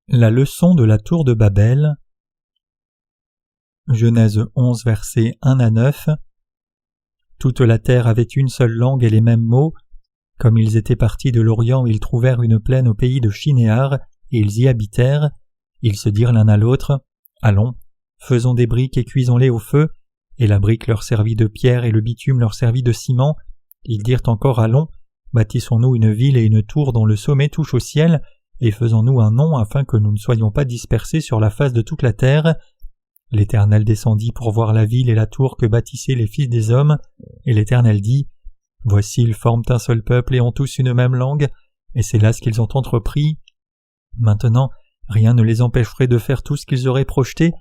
La leçon de la tour de Babel. Genèse 11, versets 1 à 9. Toute la terre avait une seule langue et les mêmes mots. Comme ils étaient partis de l'Orient, ils trouvèrent une plaine au pays de Shinéar, et ils y habitèrent. Ils se dirent l'un à l'autre, « Allons, faisons des briques et cuisons-les au feu. » Et la brique leur servit de pierre et le bitume leur servit de ciment. Ils dirent encore, « Allons, bâtissons-nous une ville et une tour dont le sommet touche au ciel, et faisons-nous un nom afin que nous ne soyons pas dispersés sur la face de toute la terre. » L'Éternel descendit pour voir la ville et la tour que bâtissaient les fils des hommes, et l'Éternel dit, « Voici, ils forment un seul peuple et ont tous une même langue, et c'est là ce qu'ils ont entrepris. Maintenant, rien ne les empêcherait de faire tout ce qu'ils auraient projeté.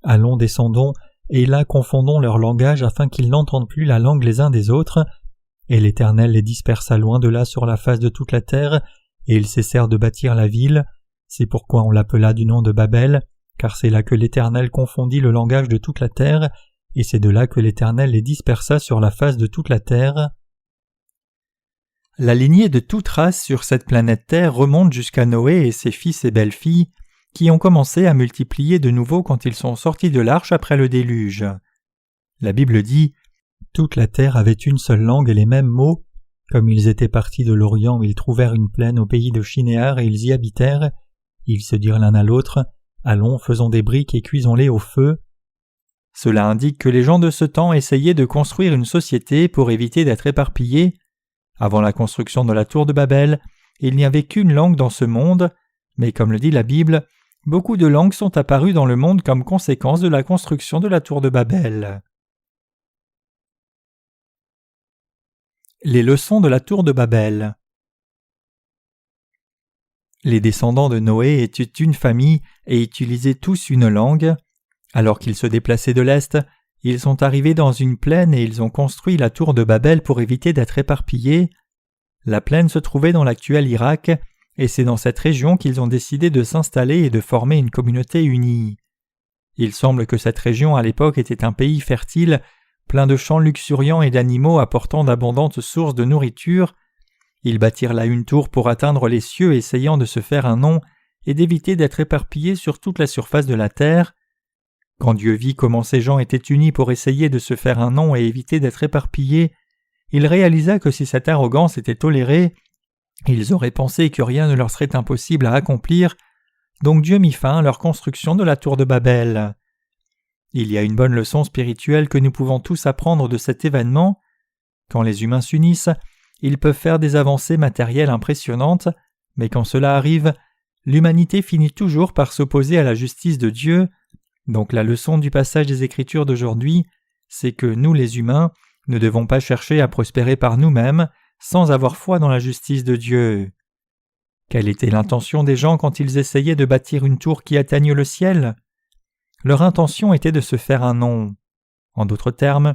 Allons, descendons, et là confondons leur langage afin qu'ils n'entendent plus la langue les uns des autres. » Et l'Éternel les dispersa loin de là sur la face de toute la terre, et ils cessèrent de bâtir la ville. C'est pourquoi on l'appela du nom de Babel, car c'est là que l'Éternel confondit le langage de toute la terre, et c'est de là que l'Éternel les dispersa sur la face de toute la terre. La lignée de toute race sur cette planète Terre remonte jusqu'à Noé et ses fils et belles-filles, qui ont commencé à multiplier de nouveau quand ils sont sortis de l'arche après le déluge. La Bible dit « Toute la terre avait une seule langue et les mêmes mots. Comme ils étaient partis de l'Orient, ils trouvèrent une plaine au pays de Shinéar et ils y habitèrent. Ils se dirent l'un à l'autre, « Allons, faisons des briques et cuisons-les au feu. » Cela indique que les gens de ce temps essayaient de construire une société pour éviter d'être éparpillés. Avant la construction de la tour de Babel, il n'y avait qu'une langue dans ce monde, mais comme le dit la Bible, beaucoup de langues sont apparues dans le monde comme conséquence de la construction de la tour de Babel. Les leçons de la tour de Babel. Les descendants de Noé étaient une famille et utilisaient tous une langue. Alors qu'ils se déplaçaient de l'Est, ils sont arrivés dans une plaine et ils ont construit la tour de Babel pour éviter d'être éparpillés. La plaine se trouvait dans l'actuel Irak, et c'est dans cette région qu'ils ont décidé de s'installer et de former une communauté unie. Il semble que cette région à l'époque était un pays fertile, plein de champs luxuriants et d'animaux apportant d'abondantes sources de nourriture. Ils bâtirent là une tour pour atteindre les cieux, essayant de se faire un nom et d'éviter d'être éparpillés sur toute la surface de la terre. Quand Dieu vit comment ces gens étaient unis pour essayer de se faire un nom et éviter d'être éparpillés, il réalisa que si cette arrogance était tolérée, ils auraient pensé que rien ne leur serait impossible à accomplir, donc Dieu mit fin à leur construction de la tour de Babel. Il y a une bonne leçon spirituelle que nous pouvons tous apprendre de cet événement. Quand les humains s'unissent, ils peuvent faire des avancées matérielles impressionnantes, mais quand cela arrive, l'humanité finit toujours par s'opposer à la justice de Dieu. Donc la leçon du passage des Écritures d'aujourd'hui, c'est que nous les humains ne devons pas chercher à prospérer par nous-mêmes sans avoir foi dans la justice de Dieu. Quelle était l'intention des gens quand ils essayaient de bâtir une tour qui atteigne le ciel ? Leur intention était de se faire un nom. En d'autres termes,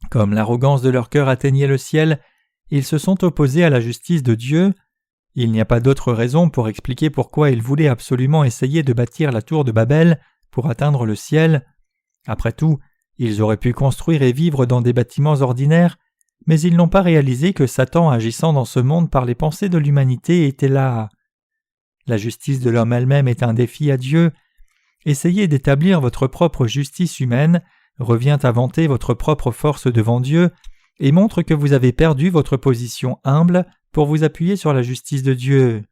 comme l'arrogance de leur cœur atteignait le ciel, ils se sont opposés à la justice de Dieu. Il n'y a pas d'autre raison pour expliquer pourquoi ils voulaient absolument essayer de bâtir la tour de Babel pour atteindre le ciel. Après tout, ils auraient pu construire et vivre dans des bâtiments ordinaires, mais ils n'ont pas réalisé que Satan agissant dans ce monde par les pensées de l'humanité était là. La justice de l'homme elle-même est un défi à Dieu. Essayer d'établir votre propre justice humaine revient à vanter votre propre force devant Dieu et montre que vous avez perdu votre position humble pour vous appuyer sur la justice de Dieu.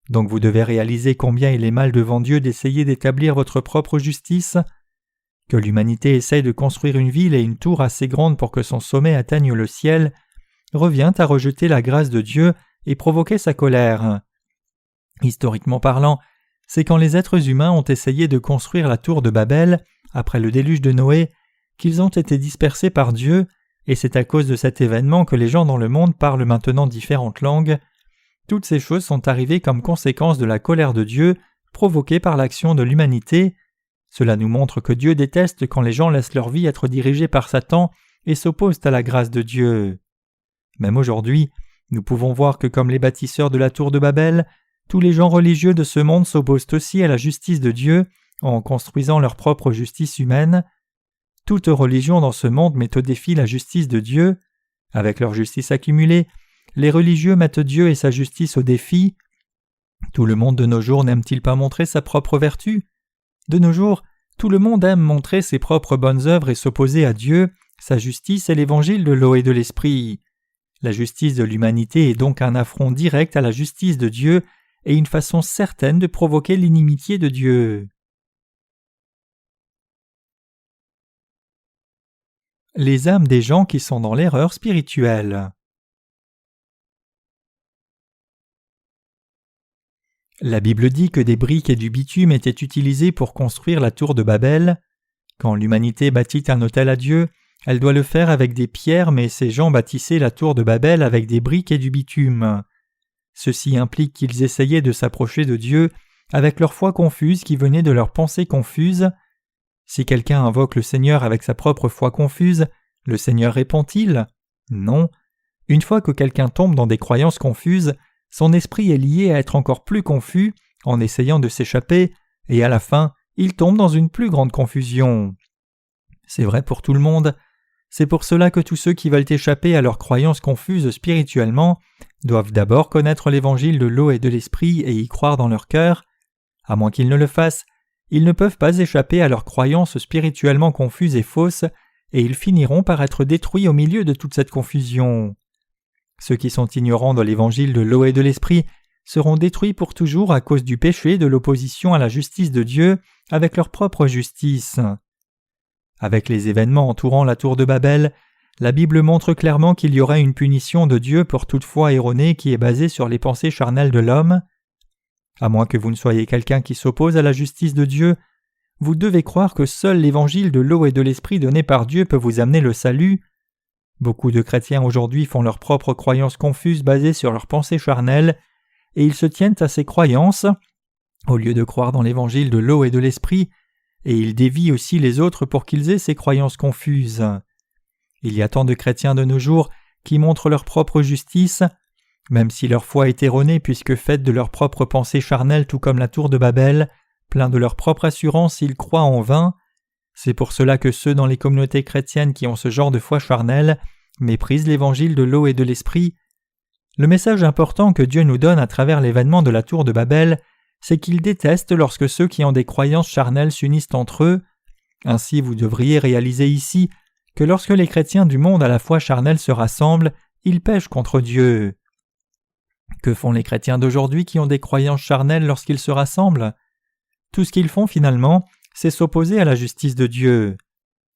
Donc vous devez réaliser combien il est mal devant Dieu d'essayer d'établir votre propre justice. Que l'humanité essaye de construire une ville et une tour assez grande pour que son sommet atteigne le ciel revient à rejeter la grâce de Dieu et provoquer sa colère. Historiquement parlant, c'est quand les êtres humains ont essayé de construire la tour de Babel, après le déluge de Noé, qu'ils ont été dispersés par Dieu, et c'est à cause de cet événement que les gens dans le monde parlent maintenant différentes langues. Toutes ces choses sont arrivées comme conséquence de la colère de Dieu, provoquée par l'action de l'humanité. Cela nous montre que Dieu déteste quand les gens laissent leur vie être dirigée par Satan et s'opposent à la grâce de Dieu. Même aujourd'hui, nous pouvons voir que comme les bâtisseurs de la tour de Babel, tous les gens religieux de ce monde s'opposent aussi à la justice de Dieu en construisant leur propre justice humaine. Toute religion dans ce monde met au défi la justice de Dieu. Avec leur justice accumulée, les religieux mettent Dieu et sa justice au défi. Tout le monde de nos jours n'aime-t-il pas montrer sa propre vertu? De nos jours, tout le monde aime montrer ses propres bonnes œuvres et s'opposer à Dieu, sa justice et l'évangile de l'eau et de l'esprit. La justice de l'humanité est donc un affront direct à la justice de Dieu et une façon certaine de provoquer l'inimitié de Dieu. Les âmes des gens qui sont dans l'erreur spirituelle. La Bible dit que des briques et du bitume étaient utilisés pour construire la tour de Babel. Quand l'humanité bâtit un autel à Dieu, elle doit le faire avec des pierres, mais ces gens bâtissaient la tour de Babel avec des briques et du bitume. Ceci implique qu'ils essayaient de s'approcher de Dieu avec leur foi confuse qui venait de leurs pensées confuses. Si quelqu'un invoque le Seigneur avec sa propre foi confuse, le Seigneur répond-il? Non. Une fois que quelqu'un tombe dans des croyances confuses, son esprit est lié à être encore plus confus en essayant de s'échapper, et à la fin, il tombe dans une plus grande confusion. C'est vrai pour tout le monde. C'est pour cela que tous ceux qui veulent échapper à leurs croyances confuses spirituellement doivent d'abord connaître l'évangile de l'eau et de l'esprit et y croire dans leur cœur. À moins qu'ils ne le fassent, ils ne peuvent pas échapper à leurs croyances spirituellement confuses et fausses, et ils finiront par être détruits au milieu de toute cette confusion. Ceux qui sont ignorants de l'évangile de l'eau et de l'esprit seront détruits pour toujours à cause du péché de l'opposition à la justice de Dieu avec leur propre justice. Avec les événements entourant la tour de Babel, la Bible montre clairement qu'il y aurait une punition de Dieu pour toute foi erronée qui est basée sur les pensées charnelles de l'homme. À moins que vous ne soyez quelqu'un qui s'oppose à la justice de Dieu, vous devez croire que seul l'évangile de l'eau et de l'esprit donné par Dieu peut vous amener le salut. Beaucoup de chrétiens aujourd'hui font leurs propres croyances confuses basées sur leurs pensées charnelles, et ils se tiennent à ces croyances, au lieu de croire dans l'évangile de l'eau et de l'esprit, et ils dévient aussi les autres pour qu'ils aient ces croyances confuses. Il y a tant de chrétiens de nos jours qui montrent leur propre justice, même si leur foi est erronée puisque faite de leurs propres pensées charnelles tout comme la tour de Babel, plein de leur propre assurance, ils croient en vain. C'est pour cela que ceux dans les communautés chrétiennes qui ont ce genre de foi charnelle méprisent l'évangile de l'eau et de l'esprit. Le message important que Dieu nous donne à travers l'événement de la tour de Babel, c'est qu'il déteste lorsque ceux qui ont des croyances charnelles s'unissent entre eux. Ainsi vous devriez réaliser ici que lorsque les chrétiens du monde à la foi charnelle se rassemblent, ils pêchent contre Dieu. Que font les chrétiens d'aujourd'hui qui ont des croyances charnelles lorsqu'ils se rassemblent? Tout ce qu'ils font finalement, c'est s'opposer à la justice de Dieu.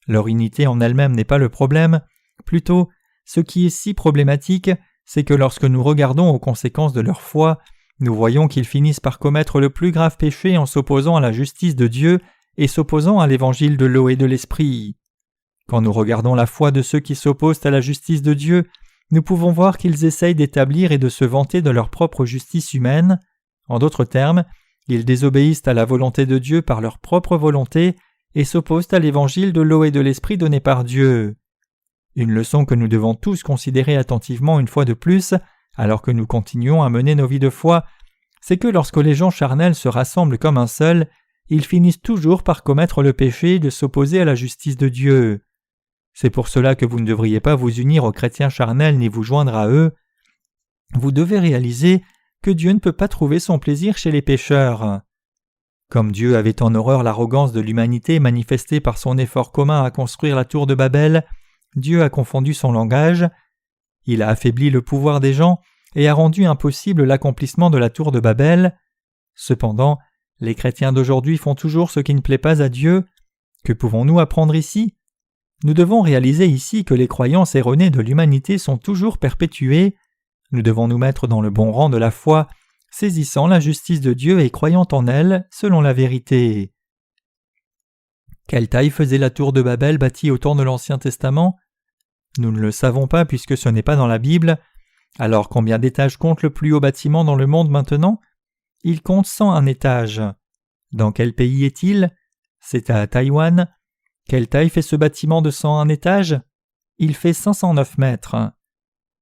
Leur unité en elle-même n'est pas le problème, plutôt, ce qui est si problématique, c'est que lorsque nous regardons aux conséquences de leur foi, nous voyons qu'ils finissent par commettre le plus grave péché en s'opposant à la justice de Dieu et s'opposant à l'évangile de l'eau et de l'esprit. Quand nous regardons la foi de ceux qui s'opposent à la justice de Dieu, nous pouvons voir qu'ils essayent d'établir et de se vanter de leur propre justice humaine. En d'autres termes, ils désobéissent à la volonté de Dieu par leur propre volonté et s'opposent à l'évangile de l'eau et de l'esprit donné par Dieu. Une leçon que nous devons tous considérer attentivement une fois de plus, alors que nous continuons à mener nos vies de foi, c'est que lorsque les gens charnels se rassemblent comme un seul, ils finissent toujours par commettre le péché de s'opposer à la justice de Dieu. C'est pour cela que vous ne devriez pas vous unir aux chrétiens charnels ni vous joindre à eux. Vous devez réaliser que Dieu ne peut pas trouver son plaisir chez les pécheurs. Comme Dieu avait en horreur l'arrogance de l'humanité manifestée par son effort commun à construire la tour de Babel, Dieu a confondu son langage. Il a affaibli le pouvoir des gens et a rendu impossible l'accomplissement de la tour de Babel. Cependant, les chrétiens d'aujourd'hui font toujours ce qui ne plaît pas à Dieu. Que pouvons-nous apprendre ici? Nous devons réaliser ici que les croyances erronées de l'humanité sont toujours perpétuées. Nous devons nous mettre dans le bon rang de la foi, saisissant la justice de Dieu et croyant en elle selon la vérité. Quelle taille faisait la tour de Babel bâtie au temps de l'Ancien Testament? Nous ne le savons pas puisque ce n'est pas dans la Bible. Alors combien d'étages compte le plus haut bâtiment dans le monde maintenant? Il compte 101 étages. Dans quel pays est-il? C'est à Taïwan. Quelle taille fait ce bâtiment de 101 étages? Il fait 509 mètres.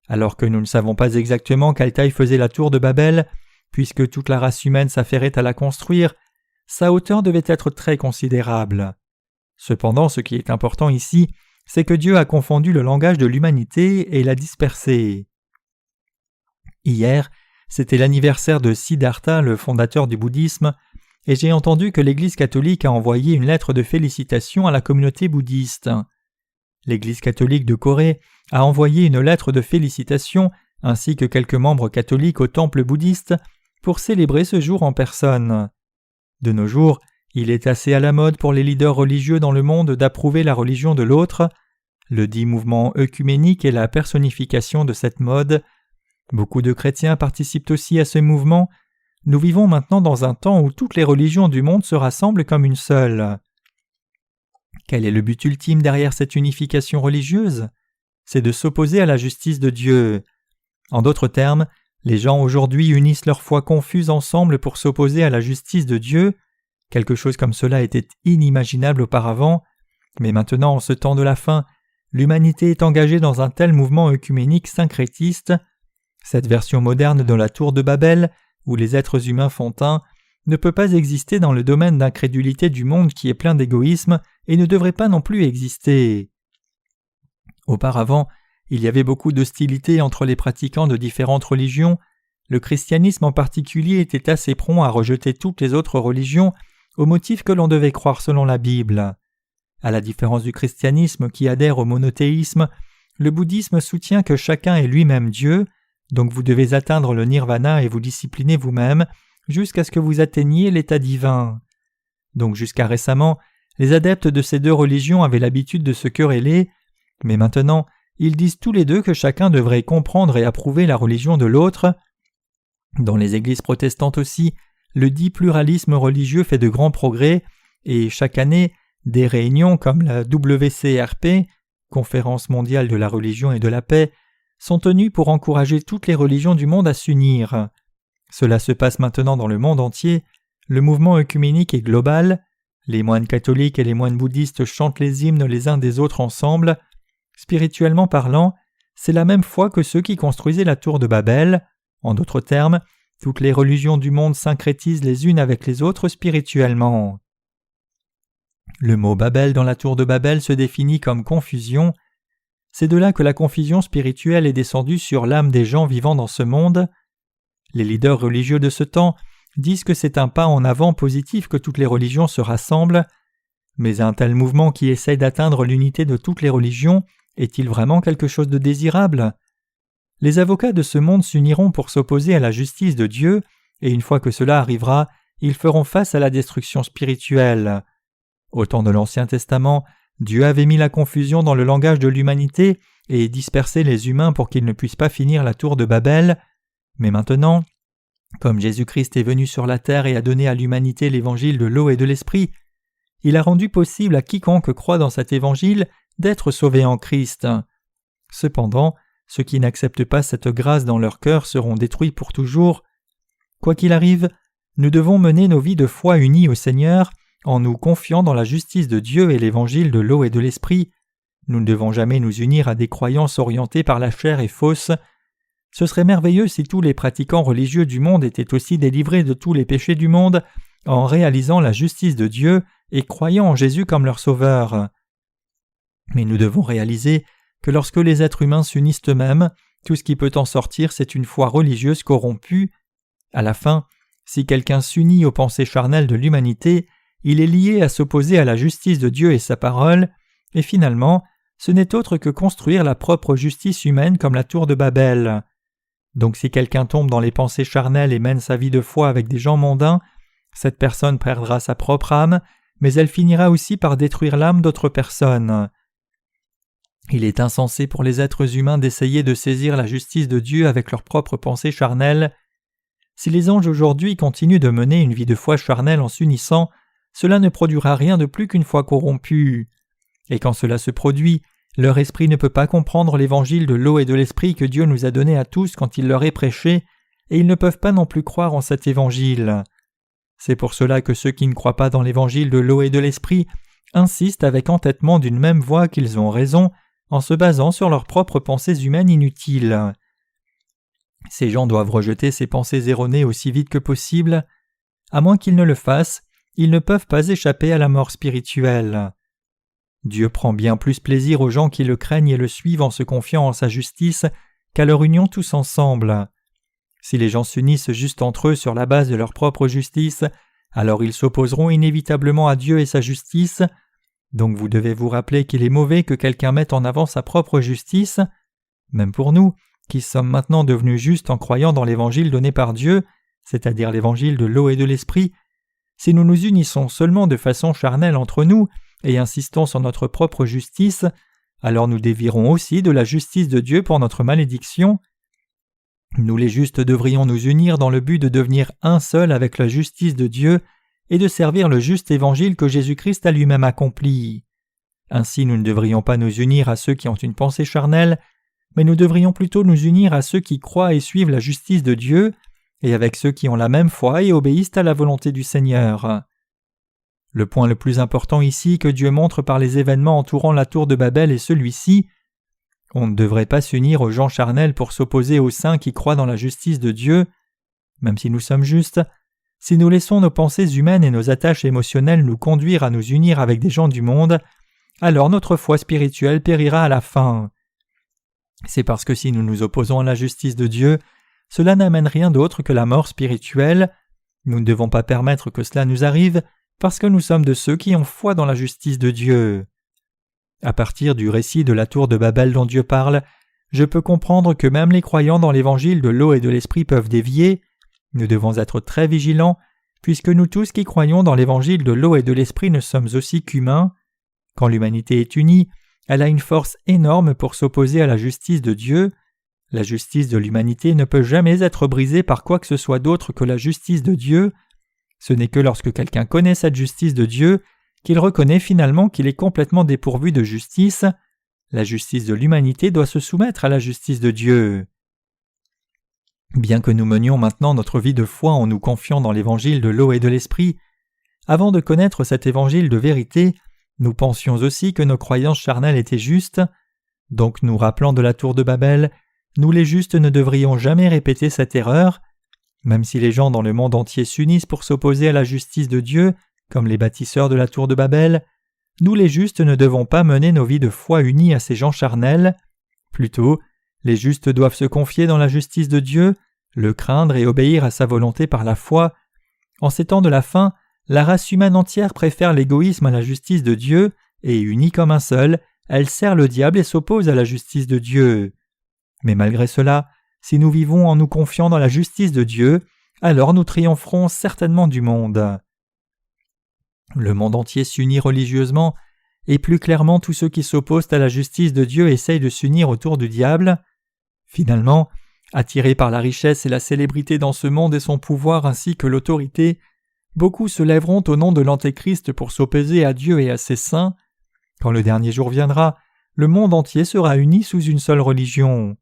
Alors que nous ne savons pas exactement quelle taille faisait la tour de Babel, puisque toute la race humaine s'affairait à la construire, sa hauteur devait être très considérable. Cependant, ce qui est important ici, c'est que Dieu a confondu le langage de l'humanité et l'a dispersé. Hier, c'était l'anniversaire de Siddhartha, le fondateur du bouddhisme, et j'ai entendu que l'Église catholique a envoyé une lettre de félicitations à la communauté bouddhiste. L'Église catholique de Corée a envoyé une lettre de félicitations ainsi que quelques membres catholiques au temple bouddhiste pour célébrer ce jour en personne. De nos jours, il est assez à la mode pour les leaders religieux dans le monde d'approuver la religion de l'autre. Le dit mouvement œcuménique est la personnification de cette mode. Beaucoup de chrétiens participent aussi à ce mouvement. Nous vivons maintenant dans un temps où toutes les religions du monde se rassemblent comme une seule. Quel est le but ultime derrière cette unification religieuse ? C'est de s'opposer à la justice de Dieu. En d'autres termes, les gens aujourd'hui unissent leur foi confuse ensemble pour s'opposer à la justice de Dieu. Quelque chose comme cela était inimaginable auparavant, mais maintenant, en ce temps de la fin, l'humanité est engagée dans un tel mouvement œcuménique syncrétiste. Cette version moderne de la tour de Babel, où les êtres humains font un, ne peut pas exister dans le domaine d'incrédulité du monde qui est plein d'égoïsme et ne devrait pas non plus exister. Auparavant, il y avait beaucoup d'hostilité entre les pratiquants de différentes religions. Le christianisme en particulier était assez prompt à rejeter toutes les autres religions au motif que l'on devait croire selon la Bible. À la différence du christianisme qui adhère au monothéisme, le bouddhisme soutient que chacun est lui-même Dieu, donc vous devez atteindre le nirvana et vous discipliner vous-même jusqu'à ce que vous atteigniez l'état divin. Donc jusqu'à récemment, les adeptes de ces deux religions avaient l'habitude de se quereller, mais maintenant, ils disent tous les deux que chacun devrait comprendre et approuver la religion de l'autre. Dans les églises protestantes aussi, le dit pluralisme religieux fait de grands progrès, et chaque année, des réunions comme la WCRP, Conférence mondiale de la religion et de la paix, sont tenues pour encourager toutes les religions du monde à s'unir. Cela se passe maintenant dans le monde entier, le mouvement œcuménique est global, les moines catholiques et les moines bouddhistes chantent les hymnes les uns des autres ensemble. Spirituellement parlant, c'est la même foi que ceux qui construisaient la tour de Babel. En d'autres termes, toutes les religions du monde syncrétisent les unes avec les autres spirituellement. Le mot Babel dans la tour de Babel se définit comme confusion. C'est de là que la confusion spirituelle est descendue sur l'âme des gens vivant dans ce monde. Les leaders religieux de ce temps disent que c'est un pas en avant positif que toutes les religions se rassemblent. Mais un tel mouvement qui essaye d'atteindre l'unité de toutes les religions est-il vraiment quelque chose de désirable ? Les avocats de ce monde s'uniront pour s'opposer à la justice de Dieu, et une fois que cela arrivera, ils feront face à la destruction spirituelle. Au temps de l'Ancien Testament, Dieu avait mis la confusion dans le langage de l'humanité et dispersé les humains pour qu'ils ne puissent pas finir la tour de Babel. Mais maintenant, comme Jésus-Christ est venu sur la terre et a donné à l'humanité l'évangile de l'eau et de l'esprit, il a rendu possible à quiconque croit dans cet évangile d'être sauvé en Christ. Cependant, ceux qui n'acceptent pas cette grâce dans leur cœur seront détruits pour toujours. Quoi qu'il arrive, nous devons mener nos vies de foi unies au Seigneur en nous confiant dans la justice de Dieu et l'évangile de l'eau et de l'esprit. Nous ne devons jamais nous unir à des croyances orientées par la chair et fausses. Ce serait merveilleux si tous les pratiquants religieux du monde étaient aussi délivrés de tous les péchés du monde en réalisant la justice de Dieu et croyant en Jésus comme leur sauveur. Mais nous devons réaliser que lorsque les êtres humains s'unissent eux-mêmes, tout ce qui peut en sortir, c'est une foi religieuse corrompue. À la fin, si quelqu'un s'unit aux pensées charnelles de l'humanité, il est lié à s'opposer à la justice de Dieu et sa parole, et finalement, ce n'est autre que construire la propre justice humaine comme la tour de Babel. Donc si quelqu'un tombe dans les pensées charnelles et mène sa vie de foi avec des gens mondains, cette personne perdra sa propre âme, mais elle finira aussi par détruire l'âme d'autres personnes. Il est insensé pour les êtres humains d'essayer de saisir la justice de Dieu avec leurs propres pensées charnelles. Si les anges aujourd'hui continuent de mener une vie de foi charnelle en s'unissant, cela ne produira rien de plus qu'une foi corrompue. Et quand cela se produit, leur esprit ne peut pas comprendre l'évangile de l'eau et de l'esprit que Dieu nous a donné à tous quand il leur est prêché, et ils ne peuvent pas non plus croire en cet évangile. C'est pour cela que ceux qui ne croient pas dans l'évangile de l'eau et de l'esprit insistent avec entêtement d'une même voix qu'ils ont raison, en se basant sur leurs propres pensées humaines inutiles. Ces gens doivent rejeter ces pensées erronées aussi vite que possible. À moins qu'ils ne le fassent, ils ne peuvent pas échapper à la mort spirituelle. Dieu prend bien plus plaisir aux gens qui le craignent et le suivent en se confiant en sa justice qu'à leur union tous ensemble. Si les gens s'unissent juste entre eux sur la base de leur propre justice, alors ils s'opposeront inévitablement à Dieu et sa justice. Donc vous devez vous rappeler qu'il est mauvais que quelqu'un mette en avant sa propre justice. Même pour nous, qui sommes maintenant devenus justes en croyant dans l'évangile donné par Dieu, c'est-à-dire l'évangile de l'eau et de l'esprit, si nous nous unissons seulement de façon charnelle entre nous et insistons sur notre propre justice, alors nous dévierons aussi de la justice de Dieu pour notre malédiction. Nous les justes devrions nous unir dans le but de devenir un seul avec la justice de Dieu et de servir le juste évangile que Jésus-Christ a lui-même accompli. Ainsi nous ne devrions pas nous unir à ceux qui ont une pensée charnelle, mais nous devrions plutôt nous unir à ceux qui croient et suivent la justice de Dieu, et avec ceux qui ont la même foi et obéissent à la volonté du Seigneur. Le point le plus important ici que Dieu montre par les événements entourant la tour de Babel est celui-ci. On ne devrait pas s'unir aux gens charnels pour s'opposer aux saints qui croient dans la justice de Dieu. Même si nous sommes justes, si nous laissons nos pensées humaines et nos attaches émotionnelles nous conduire à nous unir avec des gens du monde, alors notre foi spirituelle périra à la fin. C'est parce que si nous nous opposons à la justice de Dieu, cela n'amène rien d'autre que la mort spirituelle. Nous ne devons pas permettre que cela nous arrive parce que nous sommes de ceux qui ont foi dans la justice de Dieu. À partir du récit de la tour de Babel dont Dieu parle, je peux comprendre que même les croyants dans l'évangile de l'eau et de l'esprit peuvent dévier. Nous devons être très vigilants, puisque nous tous qui croyons dans l'évangile de l'eau et de l'esprit ne sommes aussi qu'humains. Quand l'humanité est unie, elle a une force énorme pour s'opposer à la justice de Dieu. La justice de l'humanité ne peut jamais être brisée par quoi que ce soit d'autre que la justice de Dieu. Ce n'est que lorsque quelqu'un connaît cette justice de Dieu qu'il reconnaît finalement qu'il est complètement dépourvu de justice. La justice de l'humanité doit se soumettre à la justice de Dieu. Bien que nous menions maintenant notre vie de foi en nous confiant dans l'évangile de l'eau et de l'esprit, avant de connaître cet évangile de vérité, nous pensions aussi que nos croyances charnelles étaient justes. Donc nous rappelant de la tour de Babel, nous les justes ne devrions jamais répéter cette erreur. Même si les gens dans le monde entier s'unissent pour s'opposer à la justice de Dieu, comme les bâtisseurs de la tour de Babel, nous les justes ne devons pas mener nos vies de foi unies à ces gens charnels. Plutôt, les justes doivent se confier dans la justice de Dieu, le craindre et obéir à sa volonté par la foi. En ces temps de la fin, la race humaine entière préfère l'égoïsme à la justice de Dieu, et unie comme un seul, elle sert le diable et s'oppose à la justice de Dieu. Mais malgré cela, si nous vivons en nous confiant dans la justice de Dieu, alors nous triompherons certainement du monde. Le monde entier s'unit religieusement, et plus clairement tous ceux qui s'opposent à la justice de Dieu essayent de s'unir autour du diable. Finalement, attirés par la richesse et la célébrité dans ce monde et son pouvoir ainsi que l'autorité, beaucoup se lèveront au nom de l'Antéchrist pour s'opposer à Dieu et à ses saints. Quand le dernier jour viendra, le monde entier sera uni sous une seule religion.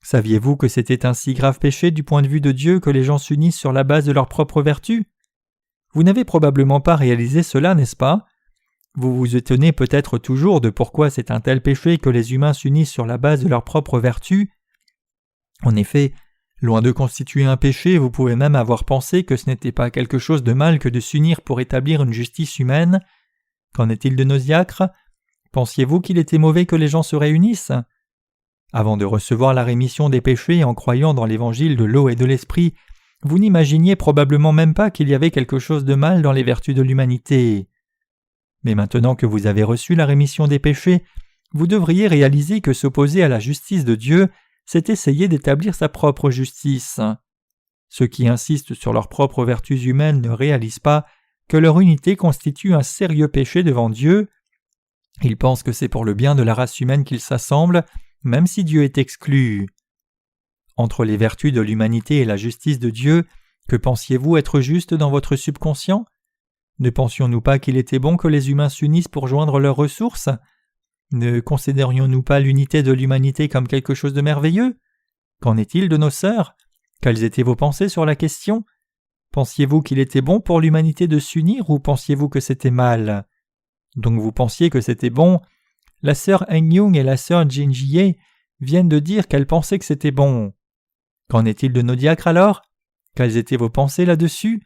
Saviez-vous que c'était un si grave péché du point de vue de Dieu que les gens s'unissent sur la base de leur propre vertu ? Vous n'avez probablement pas réalisé cela, n'est-ce pas ? Vous vous étonnez peut-être toujours de pourquoi c'est un tel péché que les humains s'unissent sur la base de leur propre vertu. En effet, loin de constituer un péché, vous pouvez même avoir pensé que ce n'était pas quelque chose de mal que de s'unir pour établir une justice humaine. Qu'en est-il de nos diacres ? Pensiez-vous qu'il était mauvais que les gens se réunissent ? Avant de recevoir la rémission des péchés en croyant dans l'évangile de l'eau et de l'esprit, vous n'imaginiez probablement même pas qu'il y avait quelque chose de mal dans les vertus de l'humanité. Mais maintenant que vous avez reçu la rémission des péchés, vous devriez réaliser que s'opposer à la justice de Dieu, c'est essayer d'établir sa propre justice. Ceux qui insistent sur leurs propres vertus humaines ne réalisent pas que leur unité constitue un sérieux péché devant Dieu. Ils pensent que c'est pour le bien de la race humaine qu'ils s'assemblent, même si Dieu est exclu. Entre les vertus de l'humanité et la justice de Dieu, que pensiez-vous être juste dans votre subconscient ? Ne pensions-nous pas qu'il était bon que les humains s'unissent pour joindre leurs ressources ? Ne considérions-nous pas l'unité de l'humanité comme quelque chose de merveilleux ? Qu'en est-il de nos sœurs ? Quelles étaient vos pensées sur la question ? Pensiez-vous qu'il était bon pour l'humanité de s'unir ou pensiez-vous que c'était mal ? Donc vous pensiez que c'était bon. La sœur Eng Young et la sœur Jin Ji viennent de dire qu'elles pensaient que c'était bon. Qu'en est-il de nos diacres alors ? Quelles étaient vos pensées là-dessus ?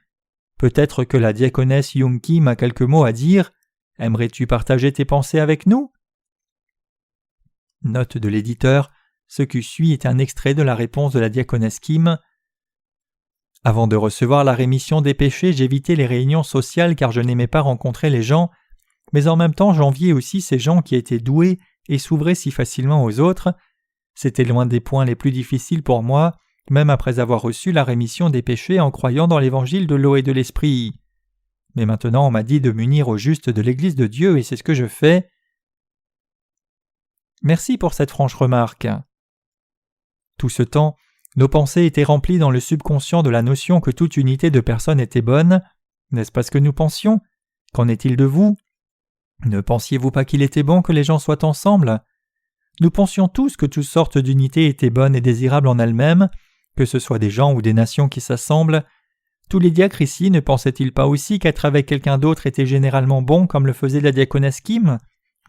Peut-être que la diaconesse Young Kim a quelques mots à dire. Aimerais-tu partager tes pensées avec nous ? Note de l'éditeur, ce qui suit est un extrait de la réponse de la diaconesse Kim. Avant de recevoir la rémission des péchés, j'évitais les réunions sociales car je n'aimais pas rencontrer les gens, mais en même temps j'enviais aussi ces gens qui étaient doués et s'ouvraient si facilement aux autres. C'était loin des points les plus difficiles pour moi, même après avoir reçu la rémission des péchés en croyant dans l'évangile de l'eau et de l'esprit. Mais maintenant on m'a dit de m'unir au juste de l'Église de Dieu et c'est ce que je fais. Merci pour cette franche remarque. Tout ce temps, nos pensées étaient remplies dans le subconscient de la notion que toute unité de personnes était bonne. N'est-ce pas ce que nous pensions? Qu'en est-il de vous? Ne pensiez-vous pas qu'il était bon que les gens soient ensemble? Nous pensions tous que toutes sortes d'unités étaient bonnes et désirables en elles-mêmes, que ce soit des gens ou des nations qui s'assemblent. Tous les diacres ici ne pensaient-ils pas aussi qu'être avec quelqu'un d'autre était généralement bon comme le faisait la diaconesse Kim?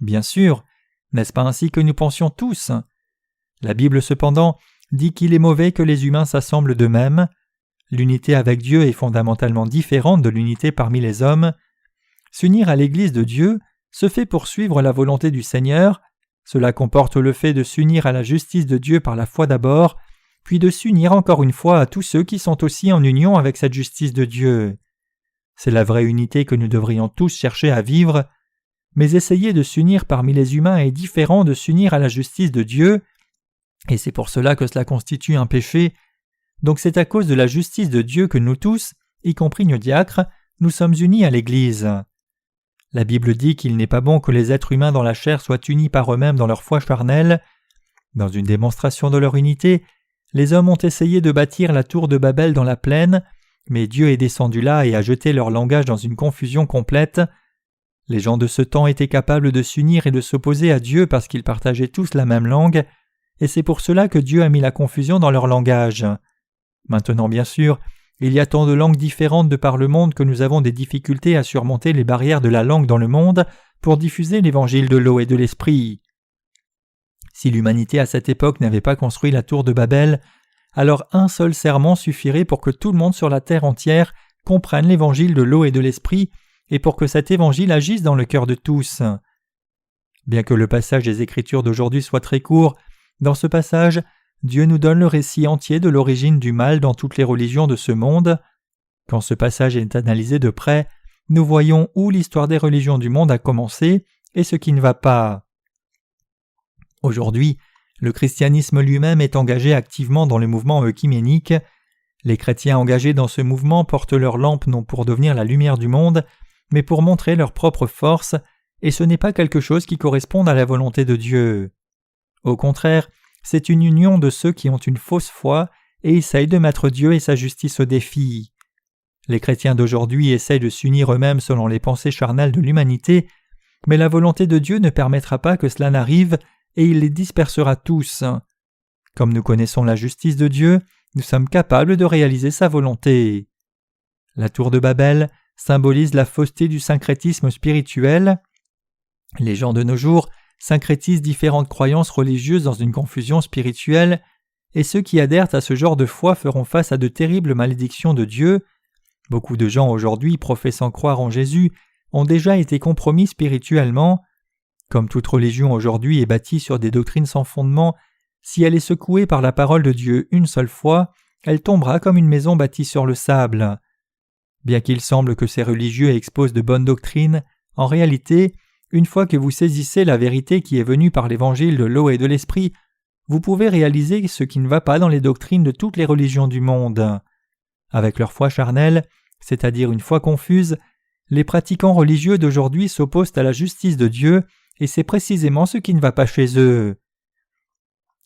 Bien sûr, n'est-ce pas ainsi que nous pensions tous? La Bible cependant dit qu'il est mauvais que les humains s'assemblent d'eux-mêmes. L'unité avec Dieu est fondamentalement différente de l'unité parmi les hommes. S'unir à l'Église de Dieu se fait pour suivre la volonté du Seigneur. Cela comporte le fait de s'unir à la justice de Dieu par la foi d'abord, puis de s'unir encore une fois à tous ceux qui sont aussi en union avec cette justice de Dieu. C'est la vraie unité que nous devrions tous chercher à vivre, mais essayer de s'unir parmi les humains est différent de s'unir à la justice de Dieu, et c'est pour cela que cela constitue un péché. Donc c'est à cause de la justice de Dieu que nous tous, y compris nos diacres, nous sommes unis à l'Église. La Bible dit qu'il n'est pas bon que les êtres humains dans la chair soient unis par eux-mêmes dans leur foi charnelle. Dans une démonstration de leur unité, les hommes ont essayé de bâtir la tour de Babel dans la plaine, mais Dieu est descendu là et a jeté leur langage dans une confusion complète. Les gens de ce temps étaient capables de s'unir et de s'opposer à Dieu parce qu'ils partageaient tous la même langue, et c'est pour cela que Dieu a mis la confusion dans leur langage. Maintenant, bien sûr, il y a tant de langues différentes de par le monde que nous avons des difficultés à surmonter les barrières de la langue dans le monde pour diffuser l'évangile de l'eau et de l'esprit. Si l'humanité à cette époque n'avait pas construit la tour de Babel, alors un seul serment suffirait pour que tout le monde sur la terre entière comprenne l'évangile de l'eau et de l'esprit et pour que cet évangile agisse dans le cœur de tous. Bien que le passage des Écritures d'aujourd'hui soit très court, dans ce passage, Dieu nous donne le récit entier de l'origine du mal dans toutes les religions de ce monde. Quand ce passage est analysé de près, nous voyons où l'histoire des religions du monde a commencé et ce qui ne va pas. Aujourd'hui, le christianisme lui-même est engagé activement dans le mouvement œcuménique. Les chrétiens engagés dans ce mouvement portent leur lampe non pour devenir la lumière du monde, mais pour montrer leur propre force, et ce n'est pas quelque chose qui corresponde à la volonté de Dieu. Au contraire, c'est une union de ceux qui ont une fausse foi et essayent de mettre Dieu et sa justice au défi. Les chrétiens d'aujourd'hui essayent de s'unir eux-mêmes selon les pensées charnelles de l'humanité, mais la volonté de Dieu ne permettra pas que cela n'arrive et il les dispersera tous. Comme nous connaissons la justice de Dieu, nous sommes capables de réaliser sa volonté. La tour de Babel symbolise la fausseté du syncrétisme spirituel. Les gens de nos jours syncrétisent différentes croyances religieuses dans une confusion spirituelle, et ceux qui adhèrent à ce genre de foi feront face à de terribles malédictions de Dieu. Beaucoup de gens aujourd'hui professant croire en Jésus ont déjà été compromis spirituellement. Comme toute religion aujourd'hui est bâtie sur des doctrines sans fondement, si elle est secouée par la parole de Dieu une seule fois, elle tombera comme une maison bâtie sur le sable. Bien qu'il semble que ces religieux exposent de bonnes doctrines, en réalité, une fois que vous saisissez la vérité qui est venue par l'évangile de l'eau et de l'esprit, vous pouvez réaliser ce qui ne va pas dans les doctrines de toutes les religions du monde. Avec leur foi charnelle, c'est-à-dire une foi confuse, les pratiquants religieux d'aujourd'hui s'opposent à la justice de Dieu, et c'est précisément ce qui ne va pas chez eux.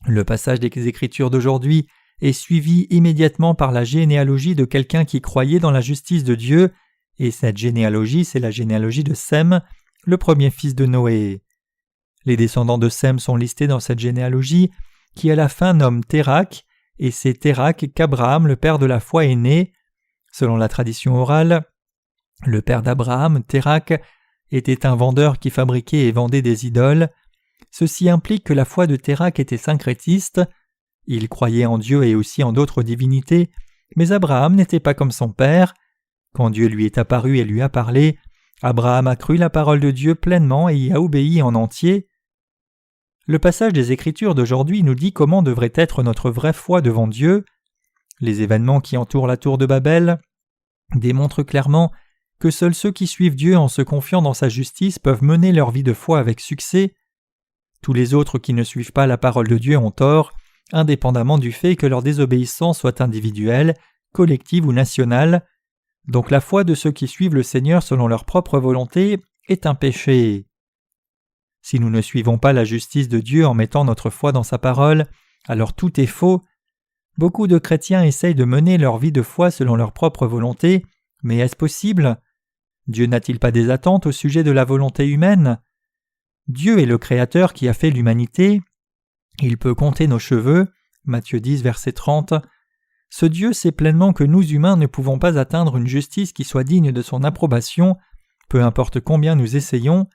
Le passage des Écritures d'aujourd'hui est suivi immédiatement par la généalogie de quelqu'un qui croyait dans la justice de Dieu, et cette généalogie, c'est la généalogie de Sem, le premier fils de Noé. Les descendants de Sem sont listés dans cette généalogie, qui à la fin nomme Térakh, et c'est Térakh qu'Abraham, le père de la foi, est né. Selon la tradition orale, le père d'Abraham, Térakh, était un vendeur qui fabriquait et vendait des idoles. Ceci implique que la foi de Térakh était syncrétiste. Il croyait en Dieu et aussi en d'autres divinités, mais Abraham n'était pas comme son père. Quand Dieu lui est apparu et lui a parlé, Abraham a cru la parole de Dieu pleinement et y a obéi en entier. Le passage des Écritures d'aujourd'hui nous dit comment devrait être notre vraie foi devant Dieu. Les événements qui entourent la tour de Babel démontrent clairement que seuls ceux qui suivent Dieu en se confiant dans sa justice peuvent mener leur vie de foi avec succès. Tous les autres qui ne suivent pas la parole de Dieu ont tort, indépendamment du fait que leur désobéissance soit individuelle, collective ou nationale. Donc la foi de ceux qui suivent le Seigneur selon leur propre volonté est un péché. Si nous ne suivons pas la justice de Dieu en mettant notre foi dans sa parole, alors tout est faux. Beaucoup de chrétiens essayent de mener leur vie de foi selon leur propre volonté, mais est-ce possible ? Dieu n'a-t-il pas des attentes au sujet de la volonté humaine ? Dieu est le Créateur qui a fait l'humanité. Il peut compter nos cheveux. Matthieu 10, verset 30. Ce Dieu sait pleinement que nous humains ne pouvons pas atteindre une justice qui soit digne de son approbation, peu importe combien nous essayons.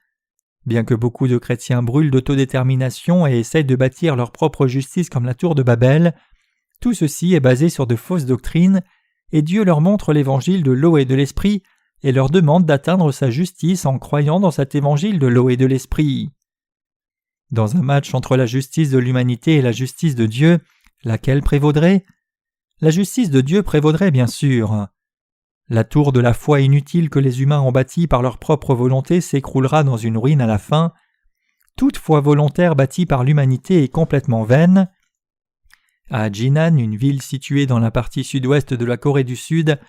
Bien que beaucoup de chrétiens brûlent d'autodétermination et essayent de bâtir leur propre justice comme la tour de Babel, tout ceci est basé sur de fausses doctrines, et Dieu leur montre l'évangile de l'eau et de l'esprit et leur demande d'atteindre sa justice en croyant dans cet évangile de l'eau et de l'esprit. Dans un match entre la justice de l'humanité et la justice de Dieu, laquelle prévaudrait ? La justice de Dieu prévaudrait bien sûr. La tour de la foi inutile que les humains ont bâtie par leur propre volonté s'écroulera dans une ruine à la fin. Toute foi volontaire bâtie par l'humanité est complètement vaine. À Jinan, une ville située dans la partie sud-ouest de la Corée du Sud,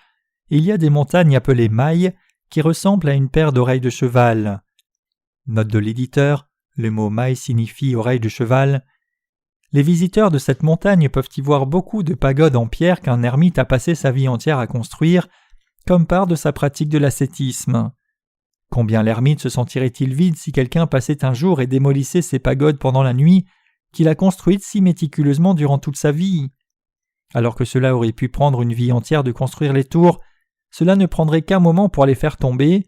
il y a des montagnes appelées Maï qui ressemblent à une paire d'oreilles de cheval. Note de l'éditeur, le mot Maï signifie oreille de cheval. Les visiteurs de cette montagne peuvent y voir beaucoup de pagodes en pierre qu'un ermite a passé sa vie entière à construire, comme part de sa pratique de l'ascétisme. Combien l'ermite se sentirait-il vide si quelqu'un passait un jour et démolissait ces pagodes pendant la nuit qu'il a construites si méticuleusement durant toute sa vie ? Alors que cela aurait pu prendre une vie entière de construire les tours, cela ne prendrait qu'un moment pour les faire tomber.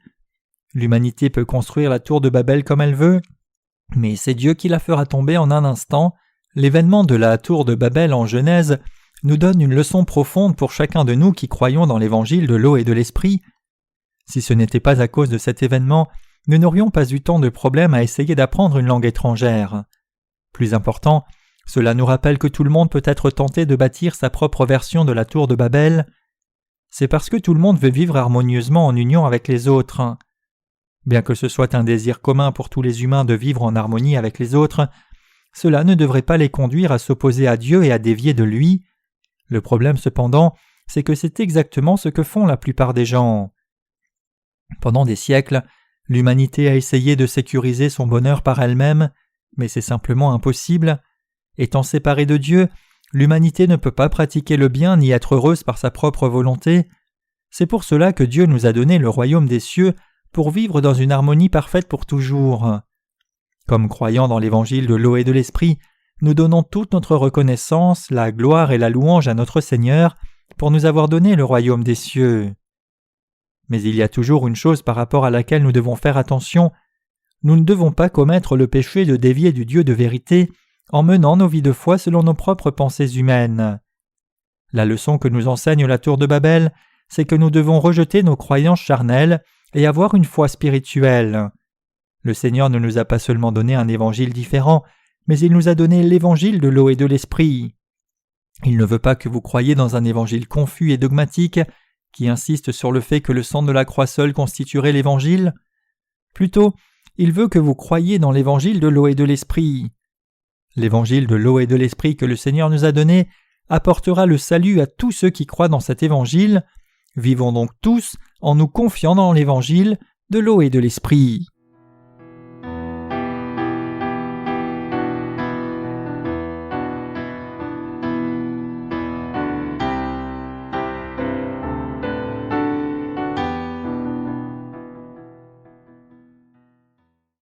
L'humanité peut construire la tour de Babel comme elle veut, mais c'est Dieu qui la fera tomber en un instant. L'événement de la tour de Babel en Genèse nous donne une leçon profonde pour chacun de nous qui croyons dans l'évangile de l'eau et de l'esprit. Si ce n'était pas à cause de cet événement, nous n'aurions pas eu tant de problèmes à essayer d'apprendre une langue étrangère. Plus important, cela nous rappelle que tout le monde peut être tenté de bâtir sa propre version de la tour de Babel. C'est parce que tout le monde veut vivre harmonieusement en union avec les autres. Bien que ce soit un désir commun pour tous les humains de vivre en harmonie avec les autres, cela ne devrait pas les conduire à s'opposer à Dieu et à dévier de lui. Le problème cependant, c'est que c'est exactement ce que font la plupart des gens. Pendant des siècles, l'humanité a essayé de sécuriser son bonheur par elle-même, mais c'est simplement impossible. Étant séparée de Dieu, l'humanité ne peut pas pratiquer le bien ni être heureuse par sa propre volonté. C'est pour cela que Dieu nous a donné le royaume des cieux pour vivre dans une harmonie parfaite pour toujours. Comme croyant dans l'évangile de l'eau et de l'esprit, nous donnons toute notre reconnaissance, la gloire et la louange à notre Seigneur pour nous avoir donné le royaume des cieux. Mais il y a toujours une chose par rapport à laquelle nous devons faire attention. Nous ne devons pas commettre le péché de dévier du Dieu de vérité en menant nos vies de foi selon nos propres pensées humaines. La leçon que nous enseigne la tour de Babel, c'est que nous devons rejeter nos croyances charnelles et avoir une foi spirituelle. Le Seigneur ne nous a pas seulement donné un évangile différent, mais il nous a donné l'évangile de l'eau et de l'esprit. Il ne veut pas que vous croyiez dans un évangile confus et dogmatique qui insiste sur le fait que le sang de la croix seul constituerait l'évangile. Plutôt, il veut que vous croyiez dans l'évangile de l'eau et de l'esprit. L'évangile de l'eau et de l'esprit que le Seigneur nous a donné apportera le salut à tous ceux qui croient dans cet évangile. Vivons donc tous en nous confiant dans l'évangile de l'eau et de l'esprit.